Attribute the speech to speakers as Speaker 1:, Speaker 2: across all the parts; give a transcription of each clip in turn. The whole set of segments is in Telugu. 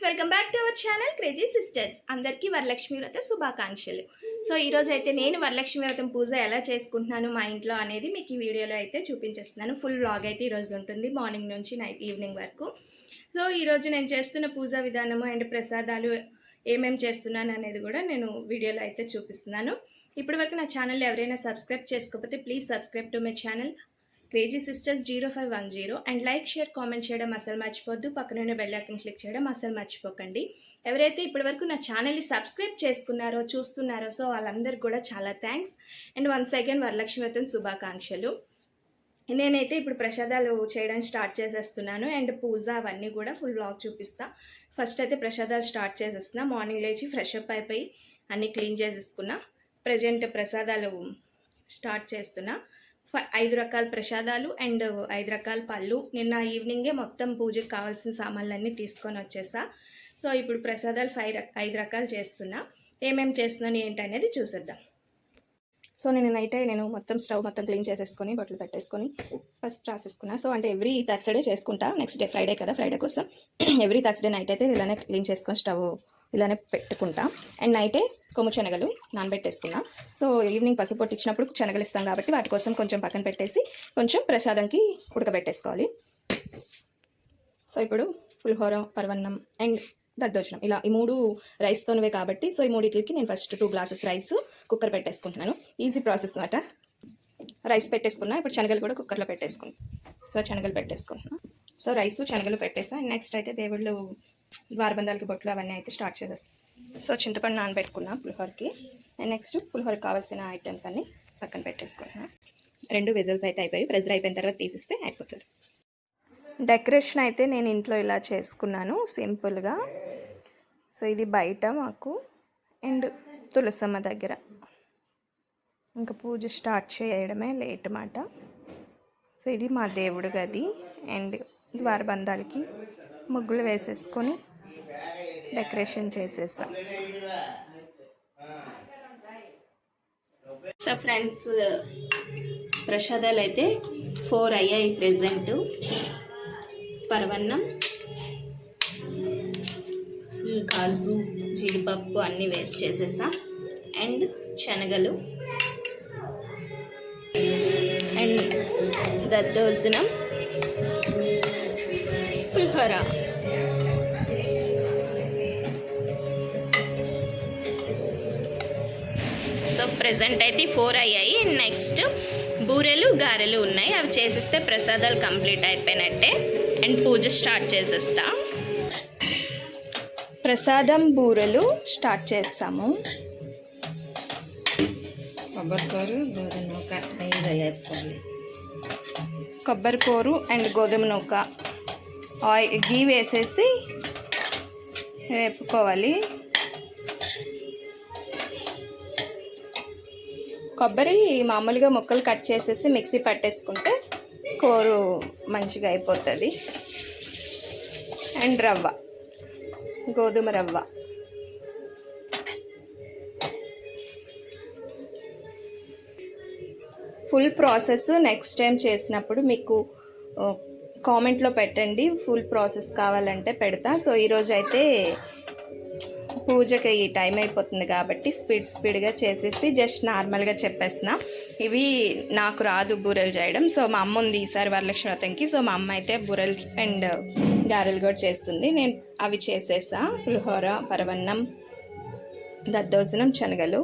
Speaker 1: Welcome back to our channel crazy sisters. అందరికీ వరలక్ష్మి వ్రత శుభాకాంక్షలు. సో ఈరోజు అయితే నేను వరలక్ష్మి వ్రతం పూజ ఎలా చేసుకుంటున్నాను మా ఇంట్లో అనేది మీకు ఈ వీడియోలో అయితే చూపించేస్తున్నాను. ఫుల్ వ్లాగ్ అయితే ఈరోజు ఉంటుంది, మార్నింగ్ నుంచి ఈవినింగ్ వరకు. సో ఈరోజు నేను చేస్తున్న పూజా విధానము అండ్ ప్రసాదాలు ఏమేమి చేస్తున్నాను అనేది కూడా నేను వీడియోలో అయితే చూపిస్తున్నాను. ఇప్పటి వరకు నా ఛానల్ ఎవరైనా సబ్స్క్రైబ్ చేసుకోకపోతే please subscribe to my channel crazy sisters 0510 and like share comment చేయడం అసలు మర్చిపోద్దు. పక్కన బెల్ ఐకాన్ క్లిక్ చేయడం అసలు మర్చిపోకండి. ఎవరైతే ఇప్పటివరకు నా ఛానల్ని సబ్స్క్రైబ్ చేసుకున్నారో చూస్తున్నారో సో వాళ్ళందరికీ కూడా చాలా thanks and once again Varalakshmi వ్రతం శుభాకాంక్షలు. నేనైతే ఇప్పుడు ప్రసాదాలు చేయడం స్టార్ట్ చేసేస్తున్నాను అండ్ పూజ అవన్నీ కూడా ఫుల్ వ్లాగ్ చూపిస్తా. ఫస్ట్ అయితే ప్రసాదాలు స్టార్ట్ చేసేస్తున్నా. మార్నింగ్ లేచి ఫ్రెష్ అప్ అయిపోయి అన్నీ క్లీన్ చేసేసుకున్నా. ప్రజెంట్ ప్రసాదాలు స్టార్ట్ చేస్తున్నా. 5 రకాల ప్రసాదాలు అండ్ 5 రకాల పళ్ళు. నిన్న ఈవినింగే మొత్తం పూజకు కావాల్సిన సామాన్లన్నీ తీసుకొని వచ్చేసా. సో ఇప్పుడు ప్రసాదాలు 5 రకాలు చేస్తున్నా. ఏమేమి చేస్తున్నాను ఏంటి అనేది చూసేద్దాం. సో నేను మొత్తం స్టవ్ మొత్తం క్లీన్ చేసేసుకొని బట్టలు పెట్టేసుకొని ఫస్ట్ రాసేసుకున్నా. సో అంటే ఎవ్రీ థర్స్డే చేసుకుంటా. నెక్స్ట్ డే ఫ్రైడే కదా, ఫ్రైడే కోసం ఎవ్రీ థర్స్డే నైట్ అయితే ఇలానే క్లీన్ చేసుకొని స్టవ్ ఇలానే పెట్టుకుంటా. అండ్ నైటే కొమ్ము శనగలు నానబెట్టేసుకున్నా. సో ఈవినింగ్ పసుపు ఇచ్చినప్పుడు శనగలు ఇస్తాం కాబట్టి వాటి కోసం కొంచెం పక్కన పెట్టేసి కొంచెం ప్రసాదంకి ఉడకబెట్టేసుకోవాలి. సో ఇప్పుడు పులిహోర, పరవన్నం అండ్ దద్దోజనం ఇలా ఈ 3 రైస్తోనివే కాబట్టి సో ఈ 3 నేను ఫస్ట్ 2 గ్లాసెస్ రైస్ కుక్కర్ పెట్టేసుకుంటున్నాను. ఈజీ ప్రాసెస్ అన్నమాట. రైస్ పెట్టేసుకున్నా. ఇప్పుడు శనగలు కూడా కుక్కర్లో పెట్టేసుకున్నాను. సో శనగలు పెట్టేసుకుంటున్నాను. సో రైస్ శనగలు పెట్టేసా. నెక్స్ట్ అయితే దేవుళ్ళు ద్వారబంధాలకి బొట్లు అవన్నీ అయితే స్టార్ట్ చేసేస్తాను. సో చింతపండు నానబెట్టుకున్నా పులిహోరకి. అండ్ నెక్స్ట్ పులిహోరకి కావాల్సిన ఐటమ్స్ అన్నీ పక్కన పెట్టేసుకుంటున్నా. 2 విజిల్స్ అయితే అయిపోయి ప్రెజర్ అయిపోయిన తర్వాత తీసిస్తే అయిపోతుంది. డెకరేషన్ అయితే నేను ఇంట్లో ఇలా చేసుకున్నాను సింపుల్గా. సో ఇది బయట మాకు అండ్ తులసమ్మ దగ్గర ఇంకా పూజ స్టార్ట్ చేయడమే లేట్ మాట. సో ఇది మా దేవుడు గది అండ్ ద్వారబంధాలకి ముగ్గులు వేసేసుకొని డెకరేషన్ చేసేసాం. సో ఫ్రెండ్స్ ప్రసాదాలు అయితే 4 అయ్యాయి ప్రెజెంట్. పరవన్నం, కాజు, జీడిపప్పు అన్నీ వేస్ట్ చేసేసా. అండ్ శనగలు అండ్ దద్దోజనం, పులిహోర. సో ప్రెజెంట్ అయితే 4 అయ్యాయి. నెక్స్ట్ బూరెలు, గారెలు ఉన్నాయి. అవి చేసేస్తే ప్రసాదాలు కంప్లీట్ అయిపోయినట్టే అండ్ పూజ స్టార్ట్ చేసేస్తా. ప్రసాదం బూరెలు స్టార్ట్ చేస్తాము. కొబ్బరికూరు అండ్ గోధుమ నూక ఆయిల్ గీ వేసేసి వేపుకోవాలి. కొబ్బరి మామూలుగా ముక్కలు కట్ చేసేసి మిక్సీ పట్టేసుకుంటే కూరు మంచిగా అయిపోతుంది. అండ్ రవ్వ, గోధుమ రవ్వ. ఫుల్ ప్రాసెస్ నెక్స్ట్ టైం చేసినప్పుడు మీకు కామెంట్లో పెట్టండి. ఫుల్ ప్రాసెస్ కావాలంటే పెడతా. సో ఈరోజు అయితే పూజకి టైం అయిపోతుంది కాబట్టి స్పీడ్గా చేసేసి జస్ట్ నార్మల్గా చెప్పేస్తున్నా. ఇవి నాకు రాదు బూరెలు చేయడం. సో మా అమ్మ ఉంది ఈసారి వరలక్ష్మి వ్రతంకి. సో మా అమ్మ అయితే బూరెలు అండ్ గారెలు కూడా చేస్తుంది. నేను అవి చేసేసా. పులిహోర, పరవన్నం, దద్దోజనం, శనగలు.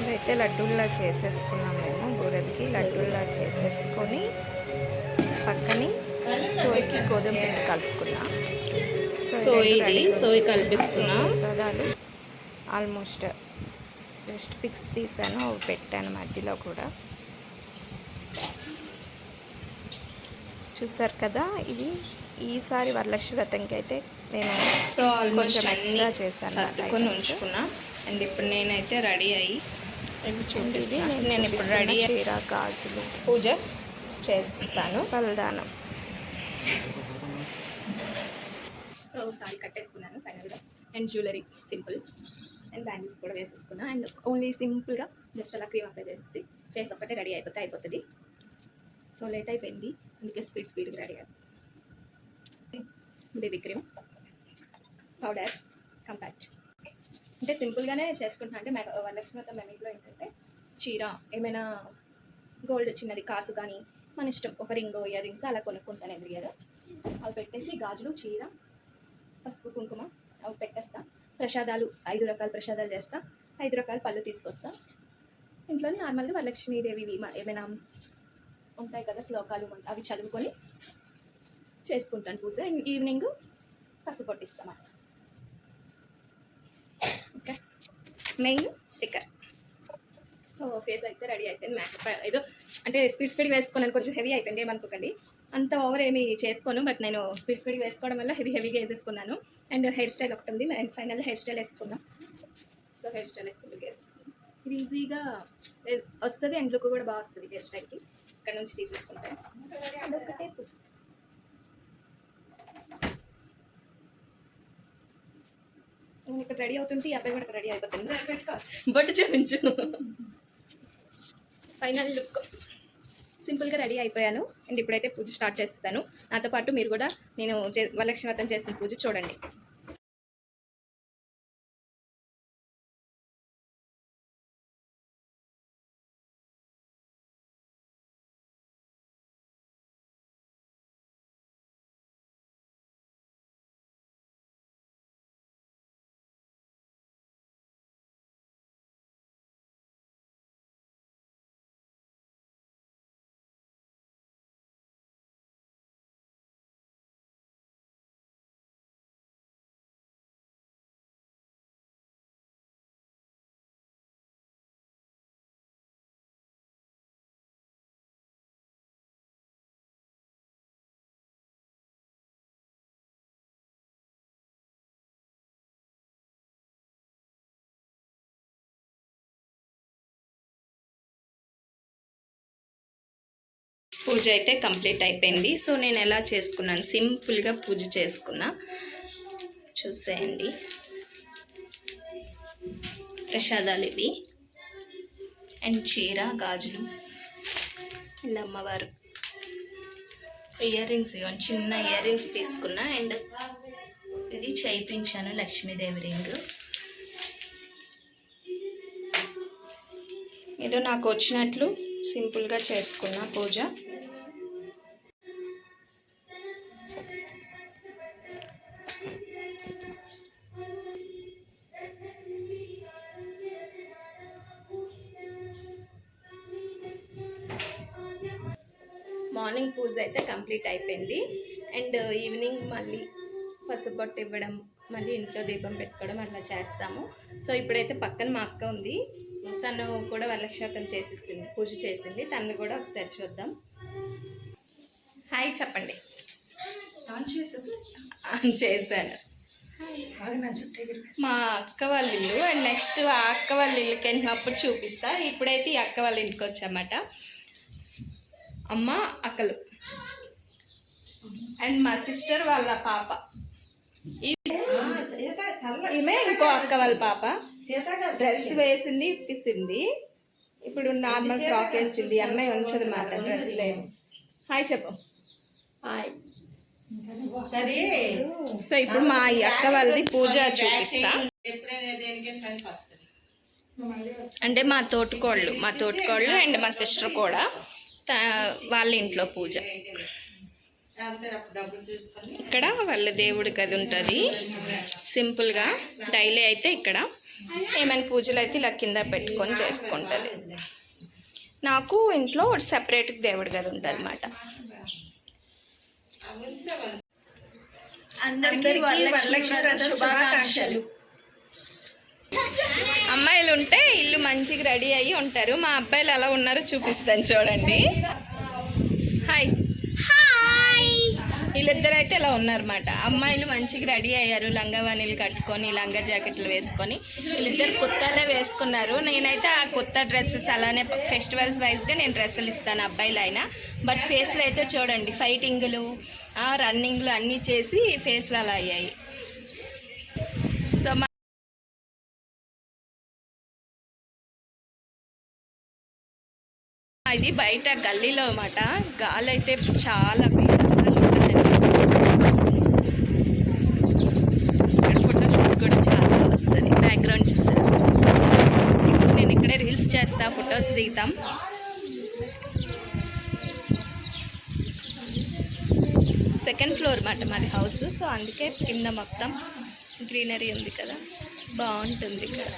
Speaker 1: ఇదైతే లడ్డూల్లా చేసేసుకున్నాం మేము. బూరెలకి లడ్డూల్లా చేసేసుకొని పక్కని సోయికి గోధుమ పిండి కలుపుకున్నా. సోయి కలిపిస్తున్నా. ప్రసాదాలు ఆల్మోస్ట్ జస్ట్ పిక్స్ తీసాను, అవి పెట్టాను మధ్యలో కూడా. చూసారు కదా, ఇవి ఈసారి వరలక్ష్మి వ్రతంకి అయితే నేను సో ఆల్మోస్ట్ ఎక్స్ట్రా చేశాను ఉంచుకున్నా. అండ్ ఇప్పుడు నేనైతే రెడీ అయ్యి చూపిస్తాను. నేను ఇప్పుడు రెడీ చీర, గాజులు పూజ చేస్తాను. బలిదానం. సో సారీ కట్టేసుకున్నాను ఫైనల్గా. And jewellery simple and bangles కూడా వేసేసుకున్నా. అండ్ ఓన్లీ సింపుల్గా జస్ట్ అలా క్రీమ్ అప్లై చేసేసి ఫేస్ ఒక్కటే రెడీ అయిపోతుంది. సో లేట్ అయిపోయింది, అందుకే స్పీడ్గా రెడీ అయ్యాను. బేబీ క్రీమ్, పౌడర్, కంపాక్ట్ అంటే సింపుల్గానే చేసుకుంటున్నా. అంటే వరలక్ష్మి వ్రతం మేము ఇంట్లో ఏంటంటే చీర, ఏమైనా గోల్డ్ చిన్నది కాసు కానీ మన ఇష్టం, ఒక రింగ్, ఇయర్ రింగ్స్ అలా కొనుక్కుంటాను ఎవ్రీ ఇయర్. అవి పెట్టేసి గాజులు, చీర, పసుపు, కుంకుమ అవి పెట్టేస్తా. ప్రసాదాలు 5 రకాల ప్రసాదాలు చేస్తా, 5 రకాల పళ్ళు తీసుకొస్తా. ఇంట్లో నార్మల్గా వరలక్ష్మీదేవి ఏమైనా ఉంటాయి కదా శ్లోకాలు, అవి చదువుకొని చేసుకుంటాను పూజ. ఈవినింగ్ పసుపు కొట్టిస్తాం. Okay, main sticker. So face అయితే రెడీ అయిపోయింది. మేకప్ ఏదో అంటే స్పీడ్గా వేసుకున్నాను, కొంచెం హెవీ అయిపోయింది, ఏమనుకోకండి. అంత ఓవర్ ఏమి చేసుకోను, బట్ నేను స్పీడ్గా వేసుకోవడం వల్ల హెవీగా వేసేసుకున్నాను. అండ్ హెయిర్ స్టైల్ ఒకటి ఉంది, అండ్ ఫైనల్ హెయిర్ స్టైల్ వేసుకున్నాం. సో హెయిర్ స్టైల్ వేసుకున్నాం, ఇది ఈజీగా వస్తుంది అండ్ లుక్ కూడా బాగా వస్తుంది హెయిర్ స్టైల్కి. ఇక్కడ నుంచి తీసేసుకుంటే అదొకటే. నేను ఇక్కడ రెడీ అవుతుంటే ఈ అబ్బాయి కూడా రెడీ అయిపోతుంది. బొట్టు చూపించు. ఫైనల్ లుక్ సింపుల్గా రెడీ అయిపోయాను. అండ్ ఇప్పుడైతే పూజ స్టార్ట్ చేస్తాను. నాతో పాటు మీరు కూడా నేను వరలక్ష్మి వ్రతం చేసిన పూజ చూడండి. పూజ అయితే కంప్లీట్ అయిపోయింది. సో నేను ఎలా చేసుకున్నాను, సింపుల్గా పూజ చేసుకున్నా, చూసేయండి. ప్రసాదాలు ఇవి, అండ్ చీర, గాజులు, అండ్ అమ్మవారు ఇయర్ రింగ్స్, చిన్న ఇయర్ రింగ్స్ తీసుకున్నా. అండ్ ఇది చేయించాను లక్ష్మీదేవి రింగ్. ఏదో నాకు వచ్చినట్లు సింపుల్గా చేసుకున్నా పూజ. మార్నింగ్ పూజ అయితే కంప్లీట్ అయిపోయింది. అండ్ ఈవినింగ్ మళ్ళీ పసుపు బొట్టు ఇవ్వడం, మళ్ళీ ఇంట్లో దీపం పెట్టుకోవడం అట్లా చేస్తాము. సో ఇప్పుడైతే పక్కన మా అక్క ఉంది, తను కూడా వరలక్ష్మి వ్రతం చేసేసింది, పూజ చేసింది. తను కూడా ఒకసారి చూద్దాం. హాయ్ చెప్పండి. చేశాను. మా అక్క వాళ్ళ ఇల్లు, అండ్ నెక్స్ట్ ఆ అక్క వాళ్ళ ఇల్లుకి వెళ్ళినప్పుడు చూపిస్తా. ఇప్పుడైతే ఈ అక్క వాళ్ళ ఇంటికి వచ్చామాట. అమ్మ, అక్కలు, అండ్ మా సిస్టర్ వాళ్ళ పాప, ఈమె ఇంకో అక్క వాళ్ళ పాప. డ్రెస్ వేసింది, ఇప్పిసింది. ఇప్పుడు నార్మల్ ఫ్రాక్ వేసింది. అమ్మాయి ఉంచదు మాట, డ్రెస్ లేదు. హాయ్ చెప్పు. హాయ్. సరే, సో ఇప్పుడు మా అక్క వాళ్ళది పూజ చూపిస్తా. అంటే మా తోటికోళ్ళు అండ్ మా సిస్టర్ కూడా వాళ్ళ ఇంట్లో పూజ. ఇక్కడ వాళ్ళ దేవుడి గది ఉంటుంది. సింపుల్గా డైలీ అయితే ఇక్కడ ఏమైనా పూజలు అయితే ఇలా కింద పెట్టుకొని చేసుకుంటుంది. నాకు ఇంట్లో సెపరేట్ దేవుడి గది ఉంటుంది అన్నమాట. అందరికీ వరలక్ష్మి శుభాకాంక్షలు. అమ్మాయిలు ఉంటే ఇల్లు మంచిగా రెడీ అయ్యి ఉంటారు. మా అబ్బాయిలు ఎలా ఉన్నారో చూపిస్తాను చూడండి. హాయ్. వీళ్ళిద్దరు అయితే ఇలా ఉన్నారన్నమాట. అమ్మాయిలు మంచిగా రెడీ అయ్యారు, లంగావాణీలు కట్టుకొని, లంగా జాకెట్లు వేసుకొని. వీళ్ళిద్దరు కుర్తాలే వేసుకున్నారు. నేనైతే ఆ కుర్తా డ్రెస్సెస్ అలానే ఫెస్టివల్స్ వైజ్గా నేను డ్రెస్సులు ఇస్తాను అబ్బాయిలు అయినా. బట్ ఫేస్లో అయితే చూడండి, ఫైటింగ్లు, రన్నింగ్లు అన్నీ చేసి ఫేస్లు అలా అయ్యాయి. సో ఇది బయట గల్లీలో అన్నమాట. గాలి అయితే చాలా పీస్ఫుల్గా ఉంటుందండి. ఇక్కడ ఫోటోషూట్ కూడా చాలా వస్తుంది. బ్యాక్గ్రౌండ్ చూసారు. ఇప్పుడు నేను ఇక్కడే రీల్స్ చేస్తా, ఫొటోస్ దిగుతాం. సెకండ్ ఫ్లోర్ మాట మాది హౌస్. సో అందుకే కింద మొత్తం గ్రీనరీ ఉంది కదా, బాగుంటుంది ఇక్కడ.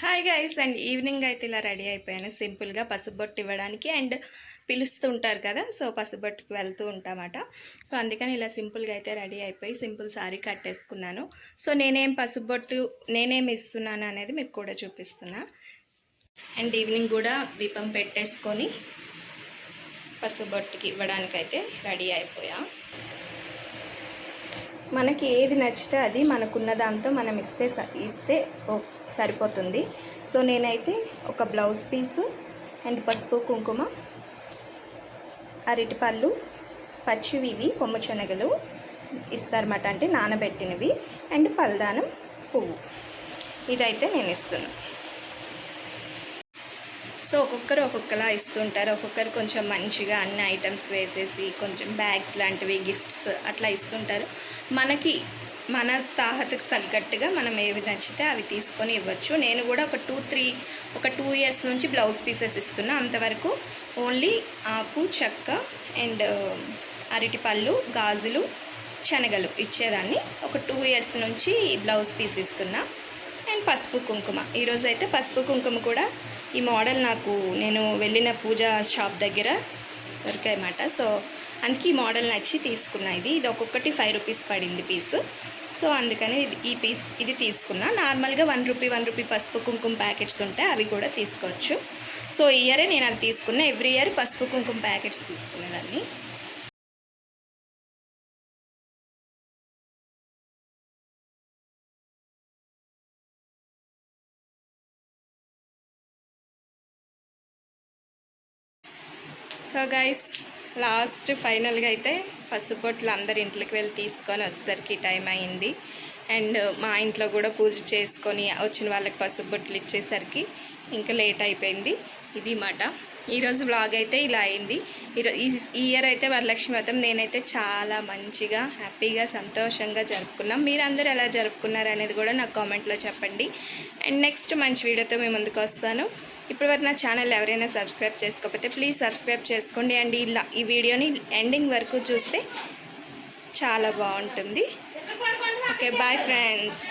Speaker 1: హాయ్ గైస్, అండ్ ఈవినింగ్ అయితే ఇలా రెడీ అయిపోయాను సింపుల్గా పసుబొట్టు ఇవ్వడానికి. అండ్ పిలుస్తూ ఉంటారు కదా, సో పసుబొట్టుకి వెళ్తూ ఉంటామట. సో అందుకని ఇలా సింపుల్గా అయితే రెడీ అయిపోయి సింపుల్ సారీ కట్టేసుకున్నాను. సో నేనేం ఇస్తున్నాను అనేది మీకు కూడా చూపిస్తున్నా. అండ్ ఈవినింగ్ కూడా దీపం పెట్టేసుకొని పసుబొట్టుకి ఇవ్వడానికైతే రెడీ అయిపోయా. మనకి ఏది నచ్చితే అది మనకున్న దాంతో మనం ఇస్తే సరిపోతుంది. సో నేనైతే ఒక బ్లౌజ్ పీసు అండ్ పసుపు కుంకుమ, అరటిపళ్ళు, పచ్చివి కొమ్ము శనగలు ఇస్తారన్నమాట, అంటే నానబెట్టినవి, అండ్ పల్దానం పువ్వు, ఇదైతే నేను ఇస్తున్నాను. సో ఒక్కొక్కరు ఒక్కొక్కలా ఇస్తుంటారు. ఒక్కొక్కరు కొంచెం మంచిగా అన్ని ఐటమ్స్ వేసేసి కొంచెం బ్యాగ్స్ లాంటివి, గిఫ్ట్స్ అట్లా ఇస్తుంటారు. మన తాహతకు తగ్గట్టుగా మనం ఏవి నచ్చితే అవి తీసుకొని ఇవ్వచ్చు. నేను కూడా ఒక 2 ఇయర్స్ నుంచి బ్లౌజ్ పీసెస్ ఇస్తున్నా. అంతవరకు ఓన్లీ ఆకు, చెక్క అండ్ అరటిపళ్ళు, గాజులు, శనగలు ఇచ్చేదాన్ని. ఒక 2 ఇయర్స్ నుంచి బ్లౌజ్ పీస్ ఇస్తున్నా. అండ్ పసుపు కుంకుమ, ఈరోజు అయితే పసుపు కుంకుమ కూడా ఈ మోడల్ నేను వెళ్ళిన పూజా షాప్ దగ్గర దొరికాయన్నమాట. సో అందుకే ఈ మోడల్ నచ్చి తీసుకున్నా. ఇది ఒక్కొక్కటి 5 రూపీస్ పడింది పీసు. సో అందుకని ఇది తీసుకున్నా. నార్మల్గా 1 రూపీ పసుపు కుంకుమ ప్యాకెట్స్ ఉంటాయి, అవి కూడా తీసుకోవచ్చు. సో ఈ ఇయరే నేను అవి తీసుకున్నా. ఎవ్రీ ఇయర్ పసుపు కుంకుమ ప్యాకెట్స్ తీసుకునేదాన్ని. సో గైస్, లాస్ట్ ఫైనల్గా అయితే పసుపొట్లు అందరి ఇంట్లోకి వెళ్ళి తీసుకొని వచ్చేసరికి టైం అయింది. అండ్ మా ఇంట్లో కూడా పూజ చేసుకొని వచ్చిన వాళ్ళకి పసుపొట్లు ఇచ్చేసరికి ఇంకా లేట్ అయిపోయింది. ఇది మాట ఈరోజు వ్లాగ్ అయితే ఇలా అయింది. ఈ ఇయర్ అయితే వరలక్ష్మి వ్రతం నేనైతే చాలా మంచిగా, హ్యాపీగా, సంతోషంగా జరుపుకున్నాం. మీరందరూ ఎలా జరుపుకున్నారు అనేది కూడా నాకు కామెంట్లో చెప్పండి. అండ్ నెక్స్ట్ మంచి వీడియోతో మేము ముందుకు వస్తాను. ఇప్పటివరకు నా ఛానల్ ఎవరైనా సబ్స్క్రైబ్ చేసుకోకపోతే ప్లీజ్ సబ్స్క్రైబ్ చేసుకోండి. అండ్ ఈ వీడియోని ఎండింగ్ వరకు చూస్తే చాలా బాగుంటుంది. Okay, bye friends.